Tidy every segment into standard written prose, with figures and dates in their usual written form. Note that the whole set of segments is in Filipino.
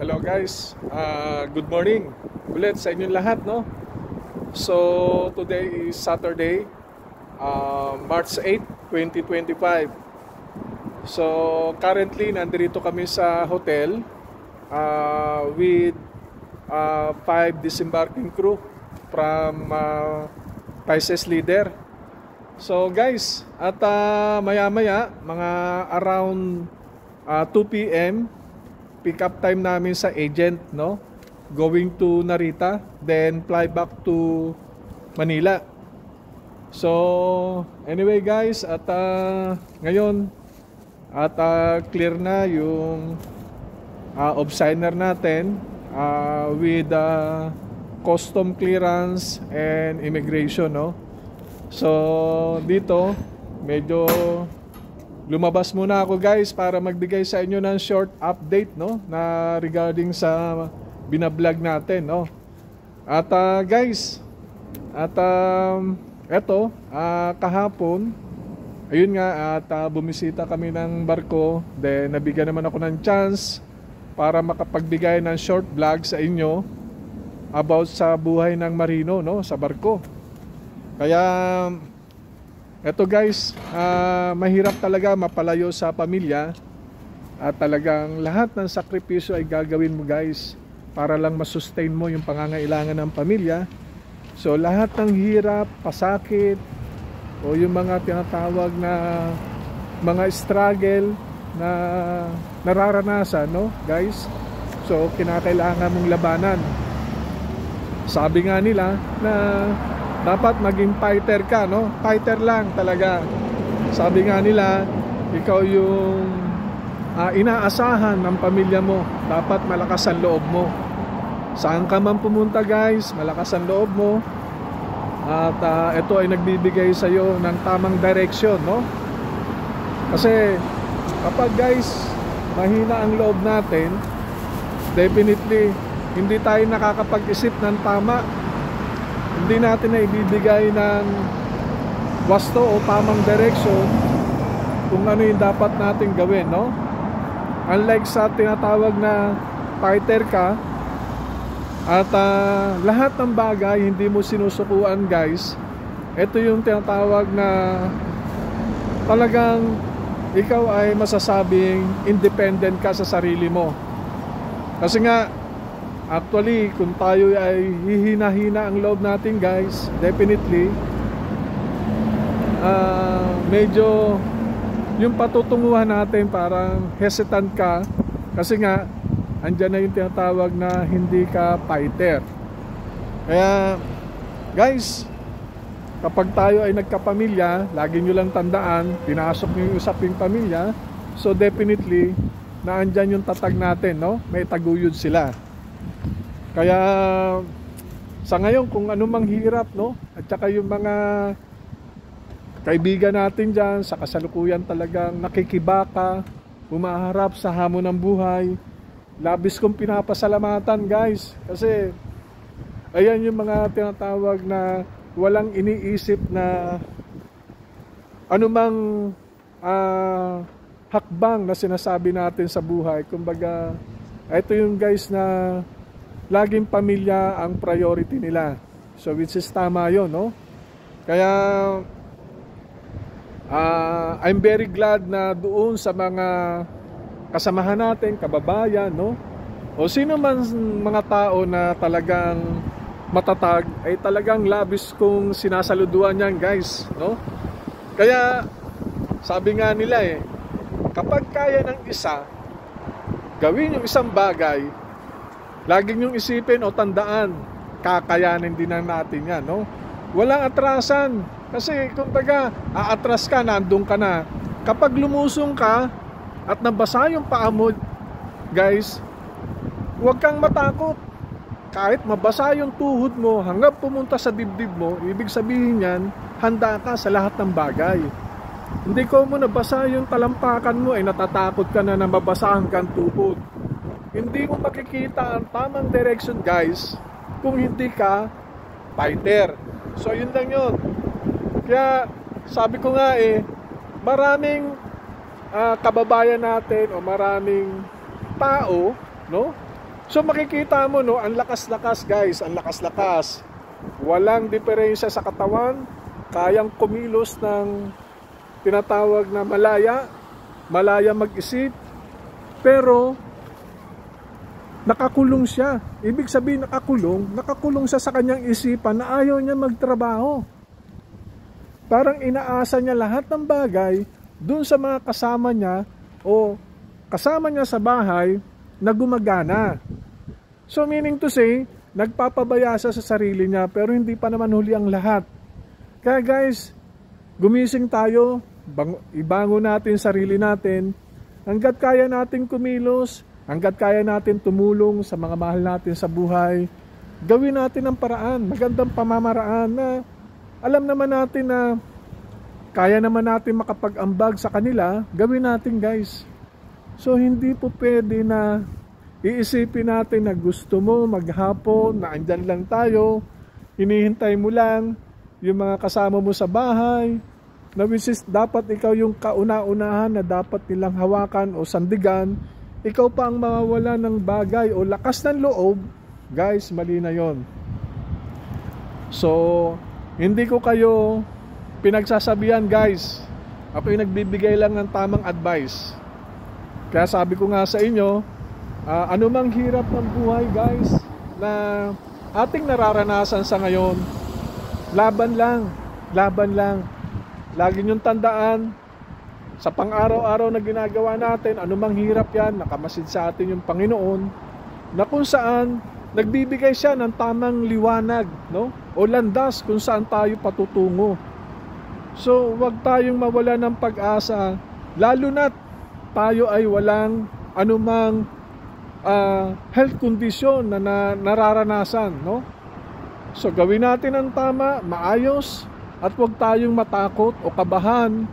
Hello guys, good morning ulit sa inyong lahat, no? So today is Saturday, March 8, 2025. So currently nandito kami sa hotel with 5 disembarking crew from Pisces Leader. So guys, at maya-maya mga around 2 p.m. pick up time namin sa agent, no? Going to Narita, then fly back to Manila. So anyway guys, at ngayon at clear na yung obsigner natin with custom clearance and immigration, no? So dito medyo lumabas muna ako guys para magbigay sa inyo ng short update, no, na regarding sa binablog natin, no. At guys, at eto kahapon ayun nga, at bumisita kami ng barko, then nabigyan naman ako ng chance para makapagbigay ng short vlog sa inyo about sa buhay ng marino, no, sa barko. Kaya eto guys, mahirap talaga mapalayo sa pamilya at talagang lahat ng sakripisyo ay gagawin mo guys para lang masustain mo yung pangangailangan ng pamilya. So lahat ng hirap, pasakit o yung mga tinatawag na mga struggle na nararanasan, no guys, so kinakailangan mong labanan. Sabi nga nila na dapat maging fighter ka, no? Fighter lang talaga. Sabi nga nila, ikaw yung inaasahan ng pamilya mo. Dapat malakas ang loob mo. Saan ka man pumunta guys, malakas ang loob mo. At ito ay nagbibigay sa iyo ng tamang direction, no? Kasi kapag guys mahina ang loob natin, definitely hindi tayo nakakapag-isip ng tama. Hindi natin na ibibigay ng wasto o tamang direction kung ano yung dapat natin gawin, no? Unlike sa tinatawag na fighter ka at lahat ng bagay hindi mo sinusukuan guys, ito yung tinatawag na talagang ikaw ay masasabing independent ka sa sarili mo. Kasi nga actually, kung tayo ay hihina-hina ang loob natin guys, definitely medyo yung patutunguhan natin parang hesitant ka. Kasi nga andyan na yung tinatawag na hindi ka fighter. Kaya guys, kapag tayo ay nagkapamilya, lagi nyo lang tandaan, pinasok nyo yung usaping pamilya. So definitely na andyan yung tatag natin, no? May taguyod sila. Kaya sa ngayon kung anumang hirap, no, at saka yung mga kaibigan natin dyan sa kasalukuyan talagang nakikibaka, umaharap sa hamon ng buhay, labis kong pinapasalamatan guys. Kasi ayan yung mga tinatawag na walang iniisip na anumang hakbang na sinasabi natin sa buhay. Kumbaga ito yung guys na laging pamilya ang priority nila. So which is tama yun, no? Kaya I'm very glad na doon sa mga kasamahan natin, kababayan, no? O sino man mga tao na talagang matatag ay talagang labis kong sinasaluduan yan guys, no? Kaya sabi nga nila kapag kaya ng isa gawin yung isang bagay, laging yung isipin o tandaan, kakayanin din natin yan, no? Walang atrasan. Kasi kung taga aatras ka, nandun ka na. Kapag lumusong ka at nabasa yung paa mo, guys, huwag kang matakot. Kahit mabasa yung tuhod mo hanggang pumunta sa dibdib mo, ibig sabihin yan, handa ka sa lahat ng bagay. Hindi ko mo nabasa yung talampakan mo, ay natatakot ka na mabasahan kang tuhod. Hindi mo makikita ang tamang direction guys kung hindi ka fighter. So yun lang yun. Kaya sabi ko nga maraming kababayan natin o maraming tao, no, So makikita mo, no, ang lakas-lakas guys, ang lakas-lakas. Walang diferensya sa katawan, kayang kumilos ng tinatawag na malaya mag-isip, pero nakakulong siya. Ibig sabihin nakakulong siya sa kanyang isipan na ayaw niya magtrabaho. Parang inaasa niya lahat ng bagay dun sa mga kasama niya o kasama niya sa bahay na gumagana. So meaning to say, nagpapabaya siya sa sarili niya, pero hindi pa naman huli ang lahat. Kaya guys, gumising tayo, ibangon natin sarili natin, hanggat kaya natin kumilos, hanggat kaya natin tumulong sa mga mahal natin sa buhay, gawin natin ang paraan, magandang pamamaraan na alam naman natin na kaya naman natin makapag-ambag sa kanila, gawin natin guys. So hindi po pwede na iisipin natin na gusto mo maghapon, na andyan lang tayo, hinihintay mo lang yung mga kasama mo sa bahay, na which is dapat ikaw yung kauna-unahan na dapat nilang hawakan o sandigan, ikaw pa ang mawawala ng bagay o lakas ng loob, guys, mali na yon. So, hindi ko kayo pinagsasabihan guys, ako yung nagbibigay lang ng tamang advice. Kaya sabi ko nga sa inyo, anumang hirap ng buhay guys na ating nararanasan sa ngayon, laban lang. Lagi niyong tandaan, sa pang-araw-araw na ginagawa natin, anumang hirap yan, nakamasid sa atin yung Panginoon, na kung saan nagbibigay siya ng tamang liwanag, no? O landas kung saan tayo patutungo. So wag tayong mawala ng pag-asa, lalo na't tayo ay walang anumang health condition na nararanasan, no? So gawin natin ang tama, maayos, at huwag tayong matakot o kabahan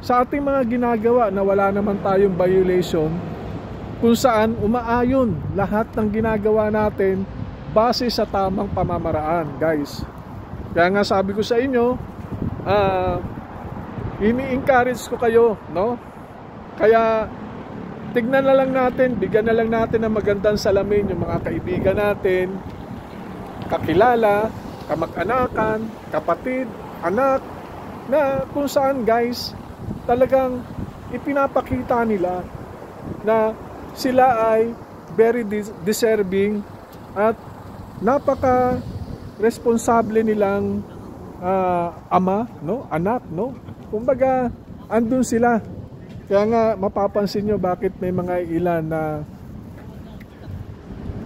sa ating mga ginagawa na wala naman tayong violation, kung saan umaayon lahat ng ginagawa natin base sa tamang pamamaraan, guys. Kaya nga sabi ko sa inyo, ini-encourage ko kayo, no? Kaya tignan na lang natin, bigyan na lang natin ng magandang salamin yung mga kaibigan natin, kakilala, kamag-anakan, kapatid, anak, na kung saan guys, talagang ipinapakita nila na sila ay very deserving at napaka responsable nilang ama, no? Anak, no? Kumbaga, andun sila. Kaya nga mapapansin nyo bakit may mga ilan na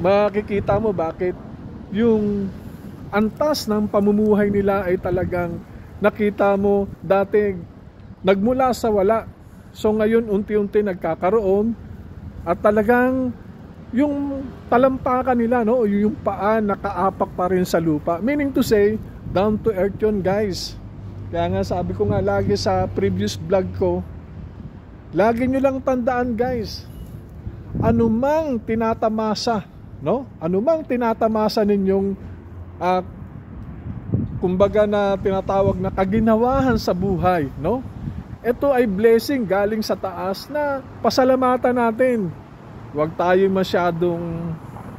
makikita mo bakit yung antas ng pamumuhay nila ay talagang nakita mo dati nagmula sa wala. So ngayon unti-unti nagkakaroon at talagang yung talampakan nila, no, yung paa nakaapak pa rin sa lupa. Meaning to say, down to earth yun guys. Kaya nga sabi ko nga lagi sa previous vlog ko, lagi nyo lang tandaan guys, anumang tinatamasa, no? Anumang tinatamasa ninyong kumbaga na tinatawag na kaginawahan sa buhay, no? Ito ay blessing galing sa taas na pasalamatan natin. Huwag tayo masyadong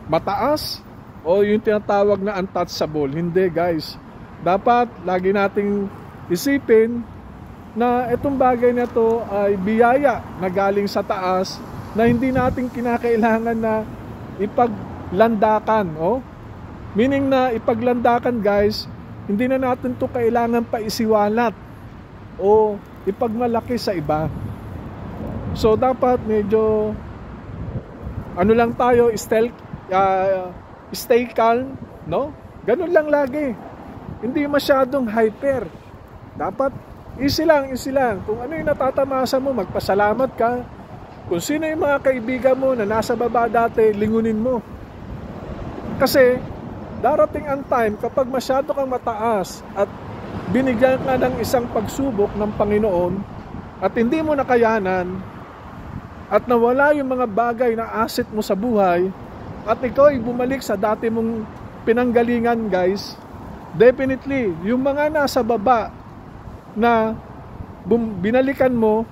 mataas o yung tinatawag na untouchable. Hindi guys. Dapat lagi nating isipin na itong bagay na to ay biyaya na galing sa taas na hindi natin kinakailangan na ipaglandakan. Oh? Meaning na ipaglandakan guys, hindi na natin to kailangan pa isiwalat o ipagmalaki sa iba. So dapat medyo ano lang tayo, stay calm, no? Ganun lang lagi. Hindi masyadong hyper. Dapat easy lang. Kung ano yung natatamasa mo, magpasalamat ka. Kung sino yung mga kaibigan mo na nasa baba dati, lingunin mo. Kasi darating ang time kapag masyado kang mataas at binigyan ka ng isang pagsubok ng Panginoon at hindi mo nakayanan at nawala yung mga bagay na asset mo sa buhay at ikaw ay bumalik sa dati mong pinanggalingan guys, definitely yung mga nasa baba na binalikan mo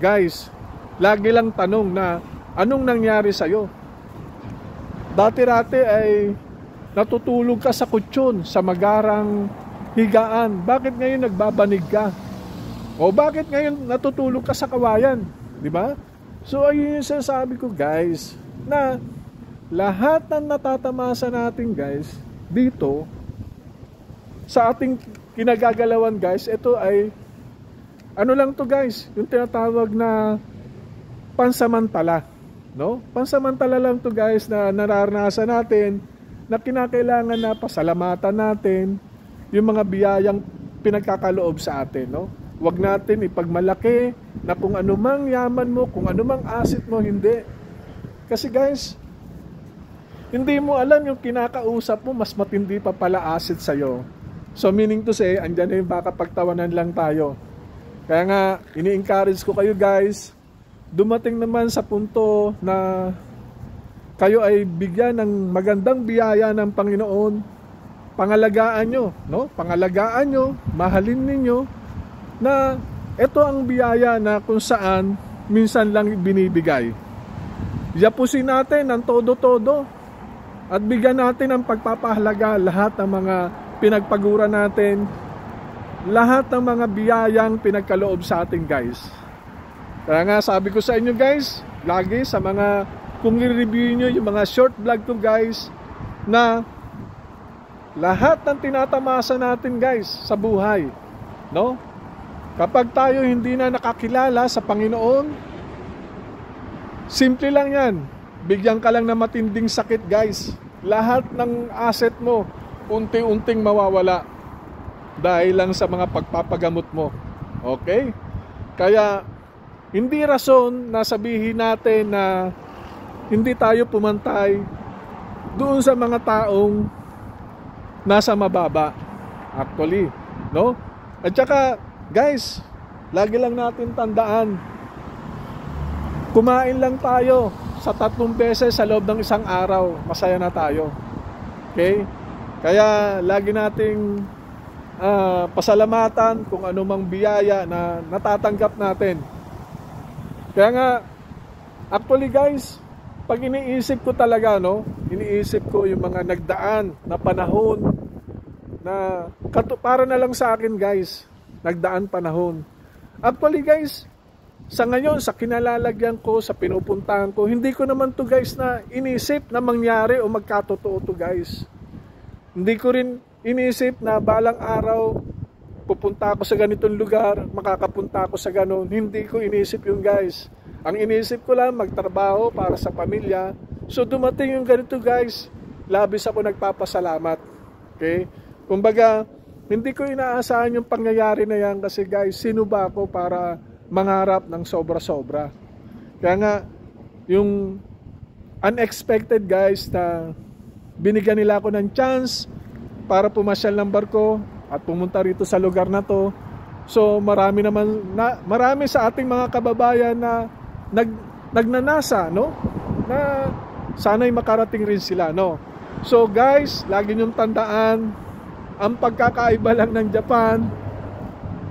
guys, lagi lang tanong na anong nangyari sa'yo. Dati-rati ay natutulog ka sa kutsyon, sa magarang higaan. Bakit ngayon nagbabanig ka? O bakit ngayon natutulog ka sa kawayan? Di ba? So ayun yung sinasabi ko guys, na lahat ng natatamasa natin guys, dito, sa ating kinagagalawan guys, ito ay, ano lang to guys, yung tinatawag na pansamantala. No? Pansamantala lang to guys na nararanasan natin, na kinakailangan na pasalamatan natin yung mga biyayang pinagkakaloob sa atin, no? Huwag natin ipagmalaki na kung anumang yaman mo, kung anumang asset mo, hindi. Kasi guys, hindi mo alam yung kinakausap mo, mas matindi pa pala asset sa'yo. So meaning to say, andyan na yung baka pagtawanan lang tayo. Kaya nga, ini-encourage ko kayo guys, dumating naman sa punto na kayo ay bigyan ng magandang biyaya ng Panginoon, pangalagaan nyo, no? Pangalagaan nyo, mahalin ninyo, na ito ang biyaya na kung saan minsan lang binibigay. Yapusin natin ng todo-todo at bigyan natin ng pagpapahalaga lahat ng mga pinagpagura natin, lahat ng mga biyayang pinagkaloob sa atin guys. Kaya nga sabi ko sa inyo guys, lagi sa mga, kung i-review nyo yung mga short vlog ko guys, na lahat ng tinatamasa natin guys sa buhay, no? Kapag tayo hindi na nakakilala sa Panginoon, simple lang yan, bigyan ka lang ng matinding sakit guys, lahat ng asset mo unti-unting mawawala dahil lang sa mga pagpapagamot mo. Okay? Kaya hindi rason na sabihin natin na hindi tayo pumantay doon sa mga taong nasa mababa. Actually, no? At saka, guys, lagi lang natin tandaan, kumain lang tayo sa 3 beses sa loob ng isang araw, masaya na tayo. Okay? Kaya lagi nating pasalamatan kung anumang biyaya na natatanggap natin. Kaya nga, actually guys, pag iniisip ko talaga, no, iniisip ko yung mga nagdaan na panahon na para na lang sa akin guys, nagdaan panahon. Actually guys, sa ngayon, sa kinalalagyan ko, sa pinupuntahan ko, hindi ko naman to guys na inisip na mangyari o magkatotoo to guys. Hindi ko rin inisip na balang araw pupunta ako sa ganitong lugar, makakapunta ako sa ganon. Hindi ko inisip yung guys. Ang inisip ko lang, magtrabaho para sa pamilya. So dumating yung ganito guys, labis ako nagpapasalamat. Okay? Kumbaga, hindi ko inaasahan yung pangyayari na yan kasi guys, sino ba ako para mangarap ng sobra-sobra? Kaya nga, yung unexpected guys na binigyan nila ako ng chance para pumasyal ng barko at pumunta rito sa lugar na to. So marami sa ating mga kababayan na nagnanasa, no? Na sana'y makarating rin sila, no? So guys, lagi niyong tandaan, ang pagkakaiba lang ng Japan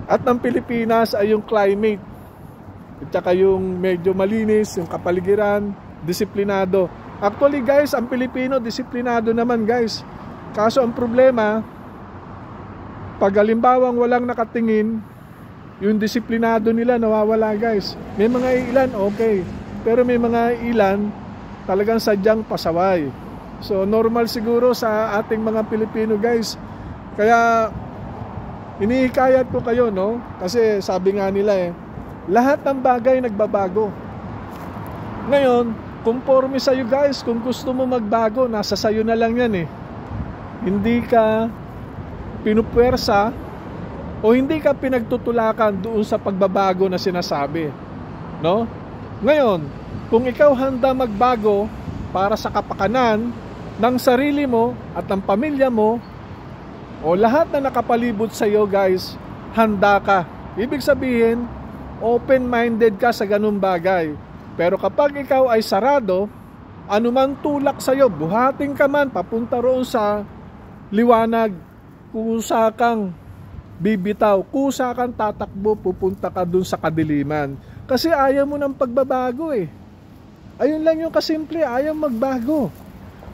at ng Pilipinas ay yung climate. At saka yung medyo malinis, yung kapaligiran, disiplinado. Actually guys, ang Pilipino disiplinado naman guys. Kaso ang problema, pag halimbawang walang nakatingin, yung disiplinado nila nawawala guys. May mga ilan okay, pero may mga ilan talagang sadyang pasaway. So normal siguro sa ating mga Pilipino guys. Kaya inihikayat ko kayo, no? Kasi sabi nga nila lahat ng bagay nagbabago. Ngayon, conforme sa'yo guys, kung gusto mo magbago, nasa sayo na lang yan Hindi ka pinupwersa o hindi ka pinagtutulakan doon sa pagbabago na sinasabi, no? Ngayon, kung ikaw handa magbago para sa kapakanan ng sarili mo at ng pamilya mo o lahat na nakapalibot sa iyo guys, handa ka. Ibig sabihin, open-minded ka sa ganung bagay. Pero kapag ikaw ay sarado, anuman tulak sa iyo, buhating ka man papunta roon sa liwanag, kusa kang bibitaw, kusa kang tatakbo, pupunta ka dun sa kadiliman. Kasi ayaw mo ng pagbabago Ayun lang yung kasimple, ayaw magbago.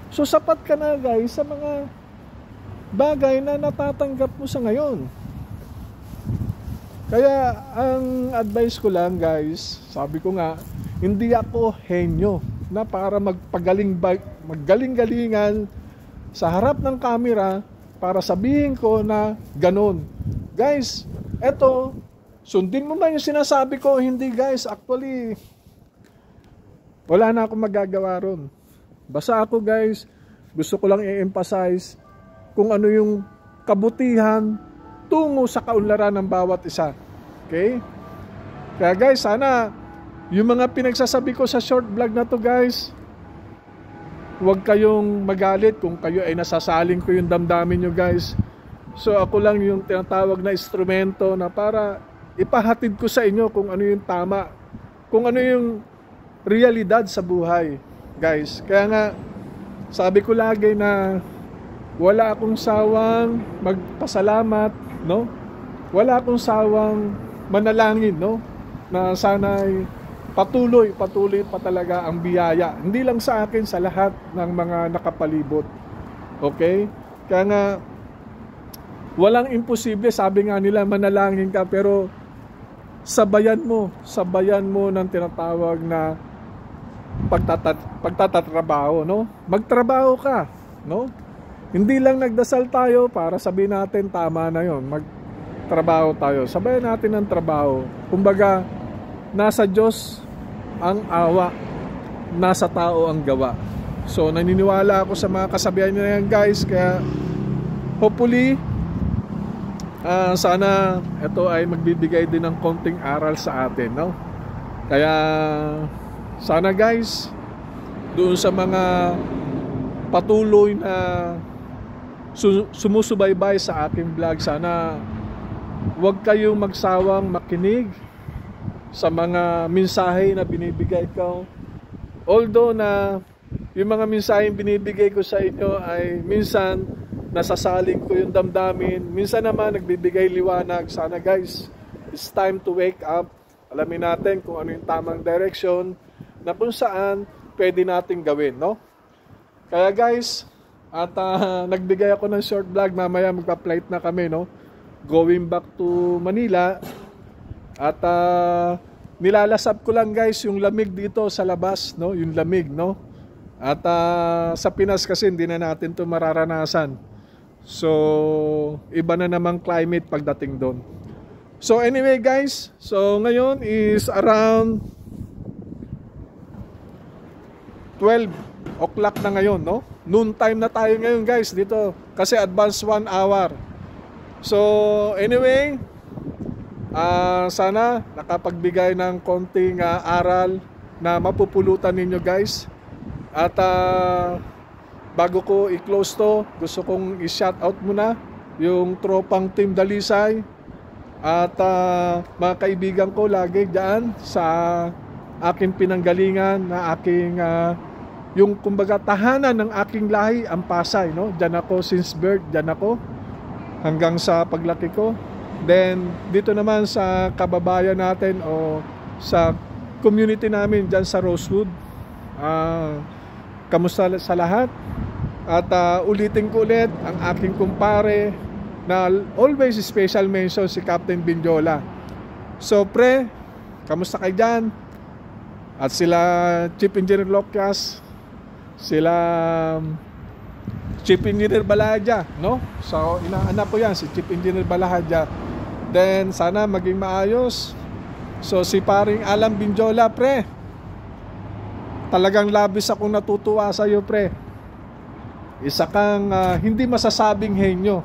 So sapat ka na guys sa mga bagay na natatanggap mo sa ngayon. Kaya ang advice ko lang guys, sabi ko nga, hindi ako henyo na para maggaling-galingan sa harap ng camera para sabihin ko na ganon. Guys, eto, sundin mo ba yung sinasabi ko? Hindi guys, actually, wala na akong magagawa ron. Basta ako guys, gusto ko lang i-emphasize kung ano yung kabutihan tungo sa kaunlaran ng bawat isa. Okay? Kaya guys, sana yung mga pinagsasabi ko sa short vlog na to guys, huwag kayong magalit kung kayo ay nasasaling ko yung damdamin nyo guys. So ako lang yung tinatawag na instrumento na para ipahatid ko sa inyo kung ano yung tama, kung ano yung realidad sa buhay guys. Kaya nga sabi ko lagi na wala akong sawang magpasalamat, no? Wala akong sawang manalangin, no? Na sana'y patuloy pa talaga ang biyaya. Hindi lang sa akin, sa lahat ng mga nakapalibot. Okay? Kaya nga walang imposible, sabi nga nila manalangin ka, pero sabayan mo ng tinatawag na pagtatrabaho, no? Magtrabaho ka, no? Hindi lang nagdasal tayo para sabihin natin tama na yon. Magtrabaho tayo. Sabayan natin ang trabaho. Kumbaga, nasa Diyos ang awa, nasa tao ang gawa. So naniniwala ako sa mga kasabihan na yan guys. Kaya hopefully sana ito ay magbibigay din ng konting aral sa atin, no? Kaya sana guys, doon sa mga patuloy na sumusubaybay sa aking vlog, sana huwag kayong magsawang makinig sa mga mensahe na binibigay ko. Although na yung mga mensahe binibigay ko sa inyo ay minsan nasasaling ko yung damdamin, minsan naman nagbibigay liwanag. Sana guys, it's time to wake up. Alamin natin kung ano yung tamang direction na kung saan pwede nating gawin, no? Kaya guys, at nagbigay ako ng short vlog, mamaya magpa-flight na kami, no? Going back to Manila. At nilalasap ko lang guys yung lamig dito sa labas, no? Yung lamig, no? At sa Pinas kasi hindi na natin to mararanasan. So iba na namang climate pagdating doon. So anyway guys, so ngayon is around 12 o'clock na ngayon, no? Noon time na tayo ngayon guys dito kasi advance 1 hour. So anyway, sana nakapagbigay ng konting aral na mapupulutan ninyo guys. At bago ko i-close to, gusto kong i-shout out muna yung tropang Team Dalisay at mga kaibigan ko lagi dyan sa aking pinanggalingan na aking yung kumbaga tahanan ng aking lahi, ang Pasay, no? Dyan ako since birth, dyan ako hanggang sa paglaki ko. Then dito naman sa kababayan natin o sa community namin dyan sa Rosewood, kamusta sa lahat? At ulitin ko ulit ang aking kumpare na always special mention, si Captain Binjola. So pre, kamusta kayo dyan? At sila Chief Engineer Locas, sila Chief Engineer Balahadja, no? So inaanak ko yan, si Chief Engineer Balahadja. Then sana maging maayos. So si paring Alan Binjola, pre, talagang labis akong natutuwa sa iyo pre. Isa kang hindi masasabing henyo.